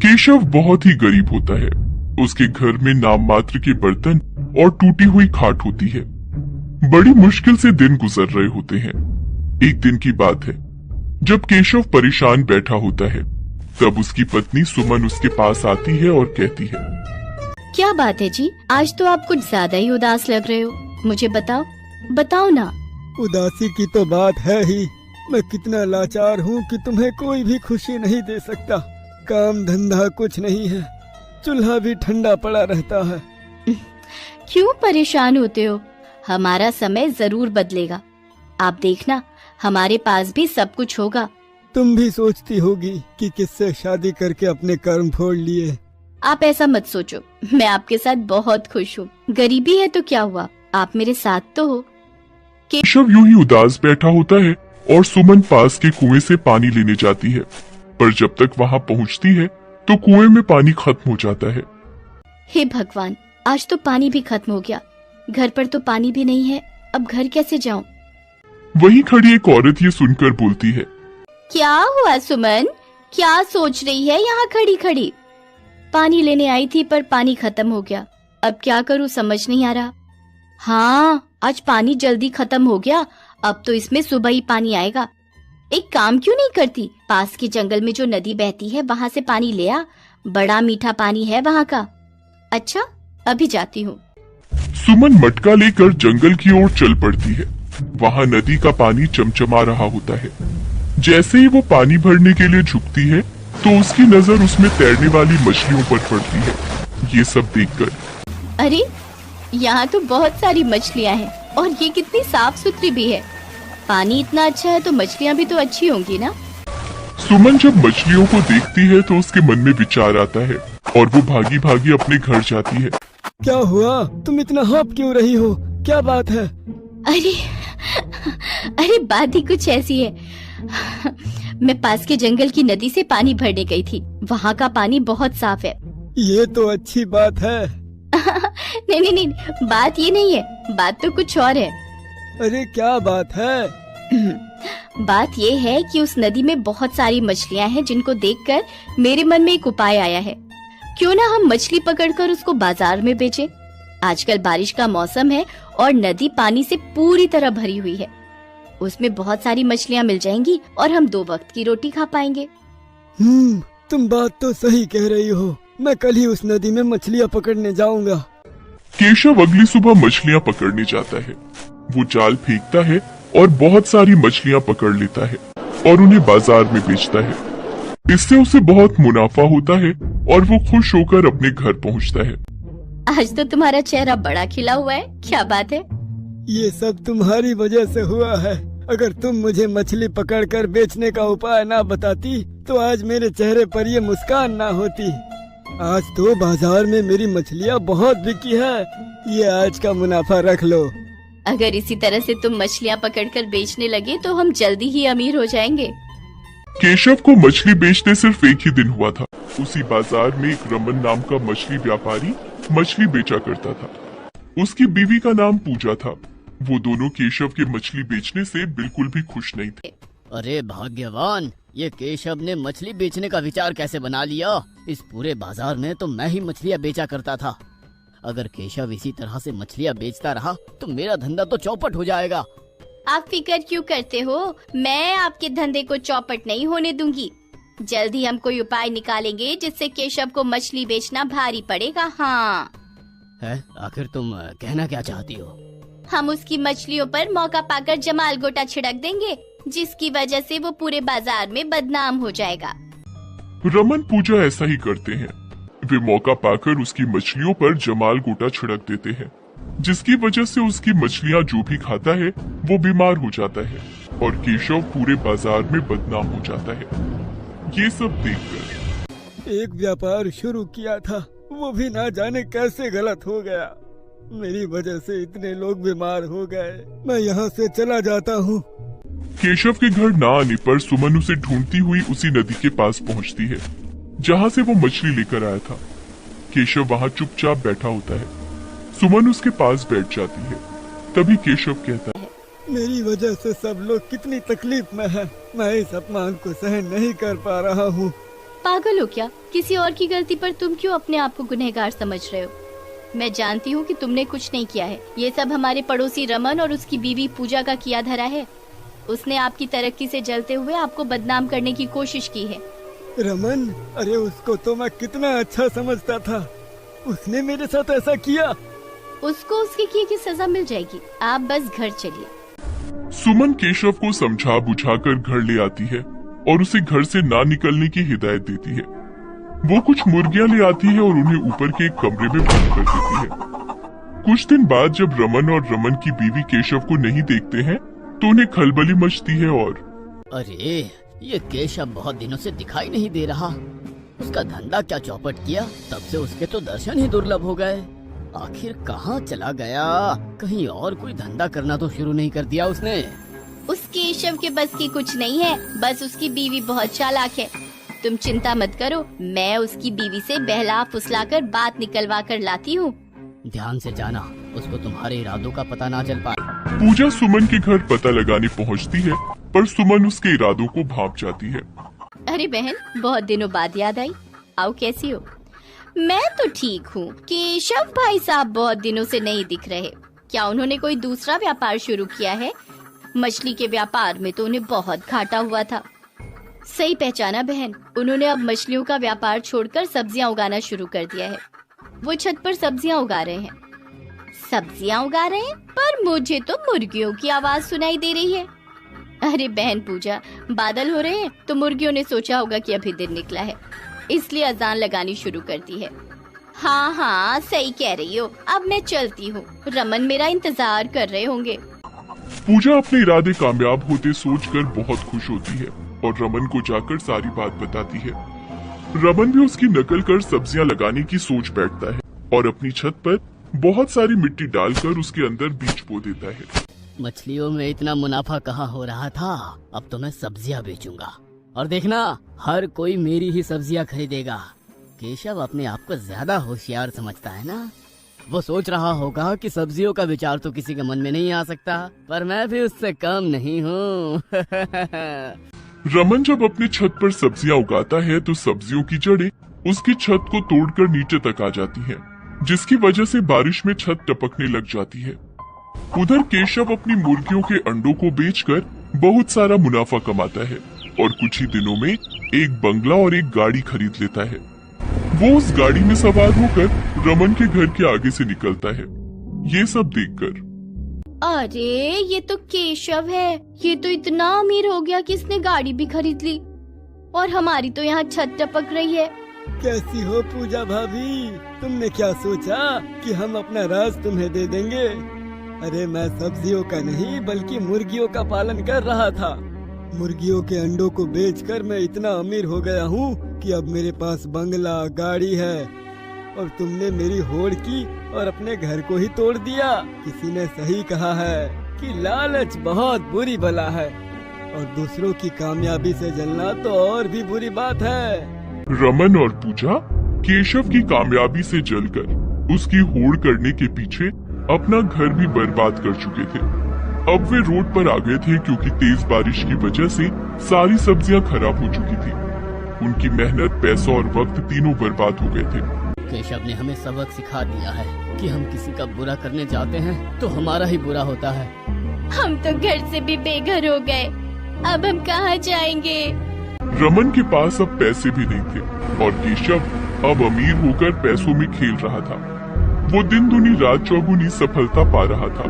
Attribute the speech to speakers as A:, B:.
A: केशव बहुत ही गरीब होता है। उसके घर में नाम मात्र के बर्तन और टूटी हुई खाट होती है। बड़ी मुश्किल से दिन गुजर रहे होते हैं। एक दिन की बात है, जब केशव परेशान बैठा होता है, तब उसकी पत्नी सुमन उसके पास आती है और कहती है,
B: क्या बात है जी, आज तो आप कुछ ज्यादा ही उदास लग रहे हो। मुझे बताओ, बताओ ना।
C: उदासी की तो बात है ही। मैं कितना लाचार हूँ कि तुम्हें कोई भी खुशी नहीं दे सकता। काम धंधा कुछ नहीं है, चूल्हा भी ठंडा पड़ा रहता है।
B: क्यों परेशान होते हो? हमारा समय जरूर बदलेगा। आप देखना, हमारे पास भी सब कुछ होगा।
C: तुम भी सोचती होगी कि किससे शादी करके अपने कर्म फोड़ लिए।
B: आप ऐसा मत सोचो, मैं आपके साथ बहुत खुश हूँ। गरीबी है तो क्या हुआ, आप मेरे साथ तो हो।
A: केशव यूं ही उदास बैठा होता है और सुमन पास के कुएं से पानी लेने जाती है, पर जब तक वहां पहुंचती है तो कुएं में पानी खत्म हो जाता है।
B: हे भगवान, आज तो पानी भी खत्म हो गया। घर पर तो पानी भी नहीं है, अब घर कैसे जाऊं?
A: वहीं खड़ी एक औरत ये सुनकर बोलती है,
B: क्या हुआ सुमन, क्या सोच रही है यहाँ खड़ी खड़ी? पानी लेने आई थी पर पानी खत्म हो गया, अब क्या करूँ समझ नहीं आ रहा। हाँ, आज पानी जल्दी खत्म हो गया, अब तो इसमें सुबह ही पानी आएगा। एक काम क्यों नहीं करती, पास के जंगल में जो नदी बहती है वहाँ से पानी ले आ, बड़ा मीठा पानी है वहाँ का। अच्छा, अभी जाती हूँ।
A: सुमन मटका लेकर जंगल की ओर चल पड़ती है। वहाँ नदी का पानी चमचमा रहा होता है। जैसे ही वो पानी भरने के लिए झुकती है तो उसकी नजर उसमें तैरने वाली मछलियों पर पड़ती है। ये सब देखकर,
B: अरे यहाँ तो बहुत सारी मछलियाँ हैं और ये कितनी साफ सुथरी भी है। पानी इतना अच्छा है तो मछलियाँ भी तो अच्छी होंगी ना।
A: सुमन जब मछलियों को देखती है तो उसके मन में विचार आता है और वो भागी भागी अपने घर जाती है।
C: क्या हुआ, तुम इतना हाँफ क्यों रही हो, क्या बात है?
B: अरे अरे बात ही कुछ ऐसी है। मैं पास के जंगल की नदी से पानी भरने गई थी, वहाँ का पानी बहुत साफ है।
C: ये तो अच्छी बात है।
B: नहीं नहीं नहीं, बात ये नहीं है, बात तो कुछ और है।
C: अरे क्या बात है?
B: बात ये है कि उस नदी में बहुत सारी मछलियाँ हैं जिनको देखकर मेरे मन में एक उपाय आया है। क्यों ना हम मछली पकड़कर उसको बाजार में बेचें? आजकल बारिश का मौसम है और नदी पानी से पूरी तरह भरी हुई है। उसमें बहुत सारी मछलियाँ मिल जाएंगी और हम 2 वक्त की रोटी खा पाएंगे।
C: तुम बात तो सही कह रही हो। मैं कल ही उस नदी में मछलियाँ पकड़ने जाऊंगा।
A: केशव अगली सुबह मछलियाँ पकड़ने जाता है। वो जाल फेंकता है और बहुत सारी मछलियाँ पकड़ लेता है और उन्हें बाजार में बेचता है। इससे उसे बहुत मुनाफा होता है और वो खुश होकर अपने घर पहुंचता है।
B: आज तो तुम्हारा चेहरा बड़ा खिला हुआ है, क्या बात है?
C: ये सब तुम्हारी वजह से हुआ है। अगर तुम मुझे मछली पकड़कर बेचने का उपाय ना बताती तो आज मेरे चेहरे पर ये मुस्कान ना होती। आज तो बाजार में मेरी मछलियाँ बहुत बिकी है। ये आज का मुनाफा रख लो।
B: अगर इसी तरह से तुम मछलियाँ पकड़कर बेचने लगे तो हम जल्दी ही अमीर हो जाएंगे।
A: केशव को मछली बेचते सिर्फ एक ही दिन हुआ था। उसी बाजार में एक रमन नाम का मछली व्यापारी मछली बेचा करता था। उसकी बीवी का नाम पूजा था। वो दोनों केशव के मछली बेचने से बिल्कुल भी खुश नहीं थे।
D: अरे भाग्यवान, ये केशव ने मछली बेचने का विचार कैसे बना लिया? इस पूरे बाजार में तो मैं ही मछलियाँ बेचा करता था। अगर केशव इसी तरह से मछलियाँ बेचता रहा तो मेरा धंधा तो चौपट हो जाएगा।
B: आप फिक्र क्यों करते हो, मैं आपके धंधे को चौपट नहीं होने दूंगी। जल्दी हम कोई उपाय निकालेंगे जिससे केशव को मछली बेचना भारी पड़ेगा। हाँ
D: है, आखिर तुम कहना क्या चाहती हो?
B: हम उसकी मछलियों पर मौका पाकर जमाल गोटा छिड़क देंगे, जिसकी वजह से वो पूरे बाजार में बदनाम हो जाएगा।
A: रमन पूजा ऐसा ही करते हैं। वे मौका पाकर उसकी मछलियों पर जमाल गोटा छिड़क देते हैं, जिसकी वजह से उसकी मछलियाँ जो भी खाता है वो बीमार हो जाता है और केशव पूरे बाजार में बदनाम हो जाता है। ये सब देखकर
C: एक व्यापार शुरू किया था, वो भी ना जाने कैसे गलत हो गया। मेरी वजह से इतने लोग बीमार हो गए। मैं यहाँ से चला जाता हूँ।
A: केशव के घर न आने पर सुमन उसे ढूंढती हुई उसी नदी के पास पहुँचती है जहाँ से वो मछली लेकर आया था। केशव वहाँ चुपचाप बैठा होता है। सुमन उसके पास बैठ जाती है। तभी केशव कहता है,
C: मेरी वजह से सब लोग कितनी तकलीफ में हैं। मैं इस अपमान को सहन नहीं कर पा रहा हूँ।
B: पागल हो क्या? किसी और की गलती पर तुम क्यों अपने आप को गुनहगार समझ रहे हो? मैं जानती हूँ कि तुमने कुछ नहीं किया है। ये सब हमारे पड़ोसी रमन और उसकी बीवी पूजा का किया धरा है। उसने आपकी तरक्की से जलते हुए आपको बदनाम करने की कोशिश की है।
C: रमन, अरे उसको तो मैं कितना अच्छा समझता था, उसने मेरे साथ ऐसा किया।
B: उसको उसके किए की सजा मिल जाएगी। आप बस घर चलिए।
A: सुमन केशव को समझा बुझाकर घर ले आती है और उसे घर से ना निकलने की हिदायत देती है। वो कुछ मुर्गियां ले आती है और उन्हें ऊपर के एक कमरे में बंद कर देती है। कुछ दिन बाद जब रमन और रमन की बीवी केशव को नहीं देखते हैं तो उन्हें खलबली मचती है और
D: अरे ये केशव बहुत दिनों से दिखाई नहीं दे रहा। उसका धंधा क्या चौपट किया, तब से उसके तो दर्शन ही दुर्लभ हो गए। आखिर कहाँ चला गया? कहीं और कोई धंधा करना तो शुरू नहीं कर दिया उसने?
B: उस केशव के बस की कुछ नहीं है, बस उसकी बीवी बहुत चालाक है। तुम चिंता मत करो, मैं उसकी बीवी से बहला फुसला कर बात निकलवा कर लाती हूँ।
D: ध्यान से जाना, उसको तुम्हारे इरादों का पता ना चल पाए।
A: पूजा सुमन के घर पता लगाने पहुंचती है, पर सुमन उसके इरादों को भांप जाती है।
B: अरे बहन, बहुत दिनों बाद याद आई। आओ, कैसी हो? मैं तो ठीक हूँ। केशव भाई साहब बहुत दिनों से नहीं दिख रहे। क्या उन्होंने कोई दूसरा व्यापार शुरू किया है? मछली के व्यापार में तो उन्हें बहुत घाटा हुआ था। सही पहचाना बहन, उन्होंने अब मछलियों का व्यापार छोड़कर सब्जियां उगाना शुरू कर दिया है। वो छत पर सब्जियां उगा रहे हैं। सब्जियां उगा रहे हैं? पर मुझे तो मुर्गियों की आवाज सुनाई दे रही है। अरे बहन पूजा, बादल हो रहे हैं तो मुर्गियों ने सोचा होगा कि अभी दिन निकला है, इसलिए अजान लगानी शुरू कर दी है। हाँ हाँ, सही कह रही हो। अब मैं चलती हूँ, रमन मेरा इंतजार कर रहे होंगे।
A: पूजा अपने इरादे कामयाब होते सोचकर बहुत खुश होती है और रमन को जाकर सारी बात बताती है। रमन भी उसकी नकल कर सब्जियां लगाने की सोच बैठता है और अपनी छत पर बहुत सारी मिट्टी डालकर उसके अंदर बीज बो देता है।
D: मछलियों में इतना मुनाफा कहाँ हो रहा था, अब तो मैं सब्जियां बेचूंगा और देखना हर कोई मेरी ही सब्जियां खरीदेगा। केशव अपने आप को ज्यादा होशियार समझता है ना। वो सोच रहा होगा कि सब्जियों का विचार तो किसी के मन में नहीं आ सकता, पर मैं भी उससे कम नहीं हूँ।
A: रमन जब अपनी छत पर सब्जियां उगाता है तो सब्जियों की जड़ें उसकी छत को तोड़कर नीचे तक आ जाती हैं, जिसकी वजह से बारिश में छत टपकने लग जाती है। उधर केशव अपनी मुर्गियों के अंडों को बेचकर बहुत सारा मुनाफा कमाता है और कुछ ही दिनों में एक बंगला और एक गाड़ी खरीद लेता है। वो उस गाड़ी में सवार होकर रमन के घर के आगे से निकलता है। ये सब देखकर
B: अरे ये तो केशव है। ये तो इतना अमीर हो गया कि इसने गाड़ी भी खरीद ली और हमारी तो यहाँ छत टपक रही है।
C: कैसी हो पूजा भाभी? तुमने क्या सोचा कि हम अपना राज तुम्हें दे देंगे? अरे मैं सब्जियों का नहीं बल्कि मुर्गियों का पालन कर रहा था। मुर्गियों के अंडों को बेचकर मैं इतना अमीर हो गया हूँ कि अब मेरे पास बंगला गाड़ी है और तुमने मेरी होड़ की और अपने घर को ही तोड़ दिया। किसी ने सही कहा है कि लालच बहुत बुरी बला है और दूसरों की कामयाबी से जलना तो और भी बुरी बात है।
A: रमन और पूजा केशव की कामयाबी से जलकर उसकी होड़ करने के पीछे अपना घर भी बर्बाद कर चुके थे। अब वे रोड पर आ गए थे क्योंकि तेज बारिश की वजह से सारी सब्जियां खराब हो चुकी थी। उनकी मेहनत, पैसा और वक्त तीनों बर्बाद हो गए थे।
D: केशव ने हमें सबक सिखा दिया है कि हम किसी का बुरा करने जाते हैं तो हमारा ही बुरा होता है।
B: हम तो घर से भी बेघर हो गए, अब हम कहाँ जाएंगे?
A: रमन के पास अब पैसे भी नहीं थे और केशव अब अमीर होकर पैसों में खेल रहा था। वो दिन दुनी रात चौगुनी सफलता पा रहा था।